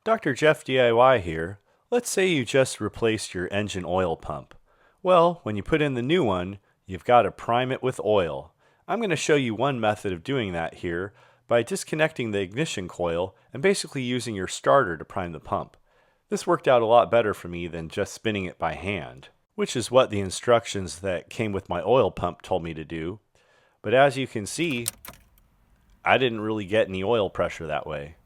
Dr. Jeff DIY here. Let's say you just replaced your engine oil pump. Well, when you put in the new one, you've got to prime it with oil. I'm going to show you one method of doing that here by disconnecting the ignition coil and basically using your starter to prime the pump. This worked out a lot better for me than just spinning it by hand, which is what the instructions that came with my oil pump told me to do. But as you can see, I didn't really get any oil pressure that way.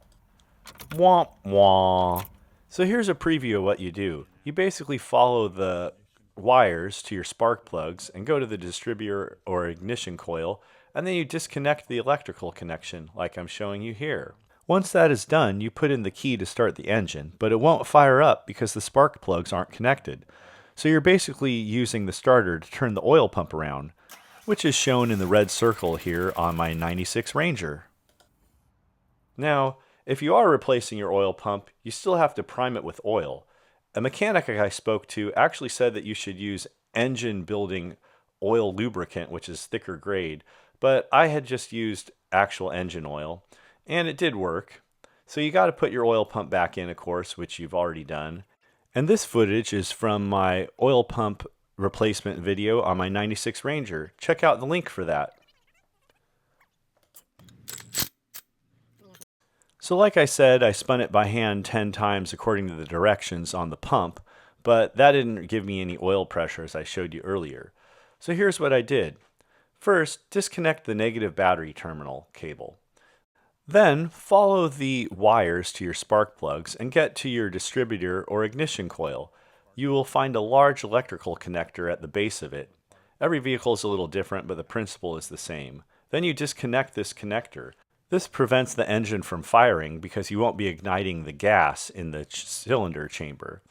Womp womp. So here's a preview of what you do. You basically follow the wires to your spark plugs and go to the distributor or ignition coil, and then you disconnect the electrical connection like I'm showing you here. Once that is done, you put in the key to start the engine, but it won't fire up because the spark plugs aren't connected. So you're basically using the starter to turn the oil pump around, which is shown in the red circle here on my 96 Ranger. Now, if you are replacing your oil pump, you still have to prime it with oil. A mechanic I spoke to actually said that you should use engine building oil lubricant, which is thicker grade, but I had just used actual engine oil, and it did work. So you got to put your oil pump back in, of course, which you've already done. And this footage is from my oil pump replacement video on my 96 Ranger. Check out the link for that. So like I said, I spun it by hand 10 times according to the directions on the pump, but that didn't give me any oil pressure as I showed you earlier. So here's what I did. First, disconnect the negative battery terminal cable. Then follow the wires to your spark plugs and get to your distributor or ignition coil. You will find a large electrical connector at the base of it. Every vehicle is a little different, but the principle is the same. Then you disconnect this connector. This prevents the engine from firing because you won't be igniting the gas in the cylinder chamber.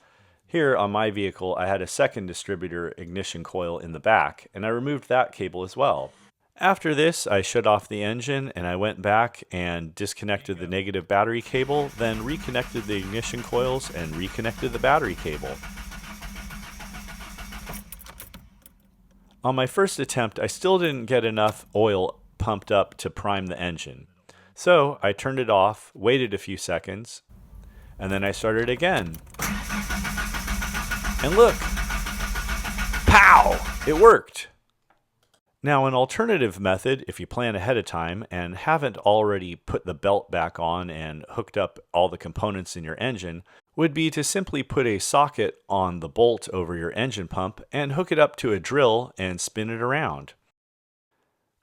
Here on my vehicle, I had a second distributor ignition coil in the back, and I removed that cable as well. After this, I shut off the engine and I went back and disconnected the negative battery cable, then reconnected the ignition coils and reconnected the battery cable. On my first attempt, I still didn't get enough oil pumped up to prime the engine. So I turned it off, waited a few seconds, and then I started again. And look! Pow! It worked! Now, an alternative method, if you plan ahead of time and haven't already put the belt back on and hooked up all the components in your engine, would be to simply put a socket on the bolt over your engine pump and hook it up to a drill and spin it around.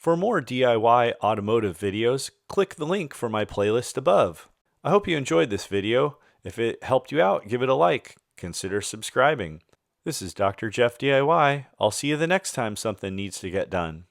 For more DIY automotive videos, click the link for my playlist above. I hope you enjoyed this video. If it helped you out, give it a like. Consider subscribing. This is Dr. Jeff DIY. I'll see you the next time something needs to get done.